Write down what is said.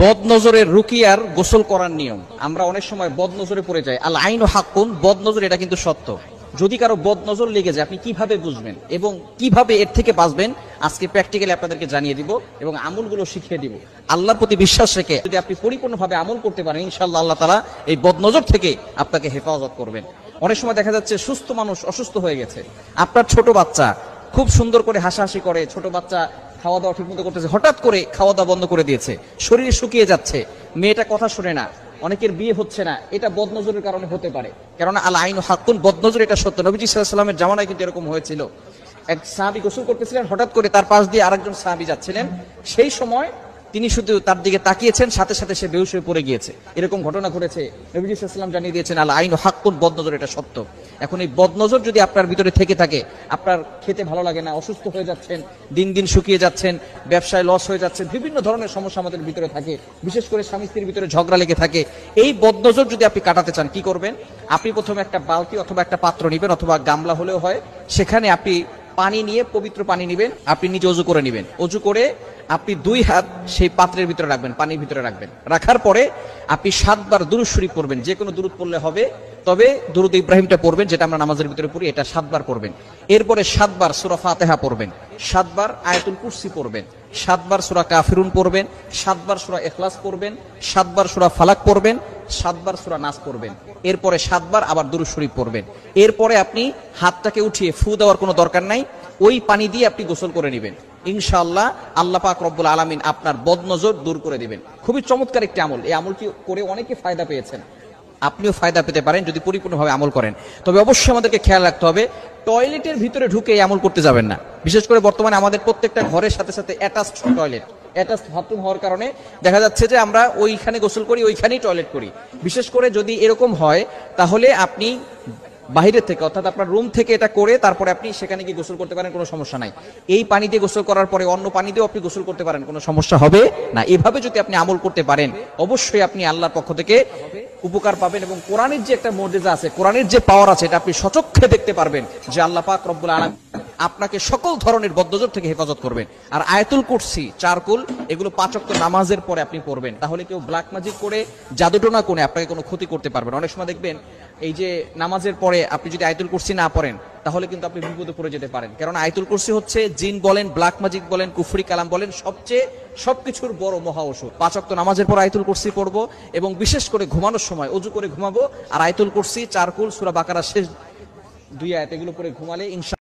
বদনজরের রুকিয়ার গোসল করার নিয়ম। আমরা অনেক সময় বদনজরে পড়ে যাই। আল আইনু হাক্কুন, বদনজর এটা কিন্তু সত্য। যদি কারো বদনজর লেগে যায় আপনি কিভাবে বুঝবেন এবং কিভাবে এর থেকে বাঁচবেন আজকে প্র্যাকটিক্যালি আপনাদেরকে জানিয়ে দিব এবং আমলগুলো শিখিয়ে দিব। আল্লাহর প্রতি বিশ্বাস রেখে যদি আপনি পরিপূর্ণভাবে আমল করতে পারেন ইনশাআল্লাহ আল্লাহ তাআলা এই বদনজর থেকে আপনাকে হেফাজত করবেন। অনেক সময় দেখা যাচ্ছে সুস্থ মানুষ অসুস্থ হয়ে গেছে, আপনার ছোট বাচ্চা খুব সুন্দর করে হাসাহাসি করে, ছোট বাচ্চা খাওয়া দাওয়া ঠিক মতো করতেছে, হঠাৎ করে খাওয়া দাওয়া বন্ধ করে দিয়েছে, শরীর শুকিয়ে যাচ্ছে, মেয়েটা কথা শুনে না, অনেকের বিয়ে হচ্ছে না, এটা বদনজরের কারণে হতে পারে। কেননা আল আইনু হাক্কুন, বদনজর এটা সত্য। নবীজি সাল্লাল্লাহু আলাইহি ওয়াসাল্লামের জামানায় কিন্তু এরকম হয়েছিল। এক সাহাবী গোসল করতেছিলেন, হঠাৎ করে তার পাশ দিয়ে আরেকজন সাহাবী যাচ্ছিলেন, সেই সময় তিনি শুধু তার দিকে তাকিয়েছেন, সাথে সাথে সে বেহুশ হয়ে পড়ে গিয়েছে। এরকম ঘটনা ঘটেছে। নবীজি সাল্লাল্লাহু আলাইহি ওয়াসাল্লাম জানিয়ে দিয়েছেন আল আইনু হাক্কুন, বদনজর এটা সত্য। এখন এই বদনজর যদি আপনার ভিতরে থেকে থাকে, আপনার খেতে ভালো লাগে না, অসুস্থ হয়ে যাচ্ছেন, দিন দিন শুকিয়ে যাচ্ছেন, ব্যবসায় লস হয়ে যাচ্ছে, বিভিন্ন ধরনের সমস্যা আমাদের ভিতরে থাকে, বিশেষ করে স্বামী স্ত্রীর ভিতরে ঝগড়া লেগে থাকে, এই বদনজর যদি আপনি কাটাতে চান কি করবেন? আপনি প্রথমে একটা বালতি অথবা একটা পাত্র নেবেন, অথবা গামলা হলেও হয়, সেখানে আপনি পানি নিয়ে, পবিত্র পানি নেবেন, আপনি নিজে অজু করে নেবেন। অজু করে আপনি 2 হাত সেই পাত্রের ভিতরে রাখবেন, পানির ভিতরে রাখবেন। রাখার পরে আপনি 7 বার দুরূদ শরীফ পড়বেন, যে কোনো দুরূদ পড়লে হবে, তবে দুরূদ ইব্রাহিমটা পড়বেন যেটা আমরা নামাজের ভিতরে পড়ি, এটা 7 বার পড়বেন। এরপরে 7 বার সূরা ফাতিহা পড়বেন, 7 বার আয়াতুল কুরসি পড়বেন, 7 বার সূরা কাফিরুন পড়বেন, 7 বার সূরা ইখলাস পড়বেন, 7 বার সূরা ফালাক পড়বেন, 7 বার সূরা নাস পড়বেন। এরপরে 7 বার আবার দুরূদ শরীফ পড়বেন। এরপরে আপনি হাতটাকে উঠিয়ে ফু দেওয়ার কোনো দরকার নাই, ওই পানি দিয়ে আপনি গোসল করে নেবেন। ইনশাআল্লাহ আল্লাহ পাক রব্বুল আলামিন আপনার বদনজর দূর করে দিবেন। খুবই চমৎকার একটি আমল। এই আমলটি করে অনেকে ফায়দা পেয়েছেন, আপনিও ফায়দা পেতে পারেন যদি পরিপূর্ণভাবে আমল করেন। তবে অবশ্যই আমাদেরকে খেয়াল রাখতে হবে, টয়লেটের ভিতরে ঢুকে এই আমল করতে যাবেন না। বিশেষ করে বর্তমানে আমাদের প্রত্যেকটা ঘরের সাথে সাথে অ্যাটাচড টয়লেট, অ্যাটাচড বাথরুম হওয়ার কারণে দেখা যাচ্ছে যে আমরা ওইখানে গোসল করি, ওইখানেই টয়লেট করি। বিশেষ করে যদি এরকম হয় তাহলে আপনি বাহিরের থেকে, অর্থাৎ আপনার রুম থেকে এটা করে তারপরে আপনি সেখানে গিয়ে গোসল করতে পারেন, কোনো সমস্যা নাই। এই পানি দিয়ে গোসল করার পরে অন্য পানি দিয়েও আপনি গোসল করতে পারেন, কোনো সমস্যা হবে না। এভাবে যদি আপনি আমল করতে পারেন অবশ্যই আপনি আল্লাহর পক্ষ থেকে উপকার পাবেন এবং কোরআনের যে একটা মুজিজা আছে, কোরআনের যে পাওয়ার আছে, এটা আপনি সচক্ষে দেখতে পারবেন যে আল্লাহ পাক রব্বুল আলামিন আপনাকে সকল ধরনের বদনজর থেকে হেফাজত করবেন। আর আয়াতুল কুরসি, চারকুল, এগুলো 5 ওয়াক্ত নামাজের পরে আপনি পড়বেন। তাহলে কেউ ব্ল্যাক ম্যাজিক করে, জাদুটোনা করে আপনাকে কোনো ক্ষতি করতে পারবেন। অনেক সময় দেখবেন এই যে নামাজের পরে আপনি যদি আয়াতুল কুরসি না পড়েন তাহলে কিন্তু আপনি বিপদে পড়ে যেতে পারেন। কারণ আয়াতুল কুরসি হচ্ছে জিন বলেন, ব্ল্যাক ম্যাজিক বলেন, কুফরি কালাম বলেন, সবকিছুর বড় মহা ওষুধ। 5 ওয়াক্ত নামাজের পর আয়াতুল কুরসি পড়বো এবং বিশেষ করে ঘুমানোর সময় অজু করে ঘুমাবো আর আয়াতুল কুরসি, চারকুল, সূরা বাকারার শেষ 2 আয়াত এগুলো পড়ে ঘুমালে ইনশাআল্লাহ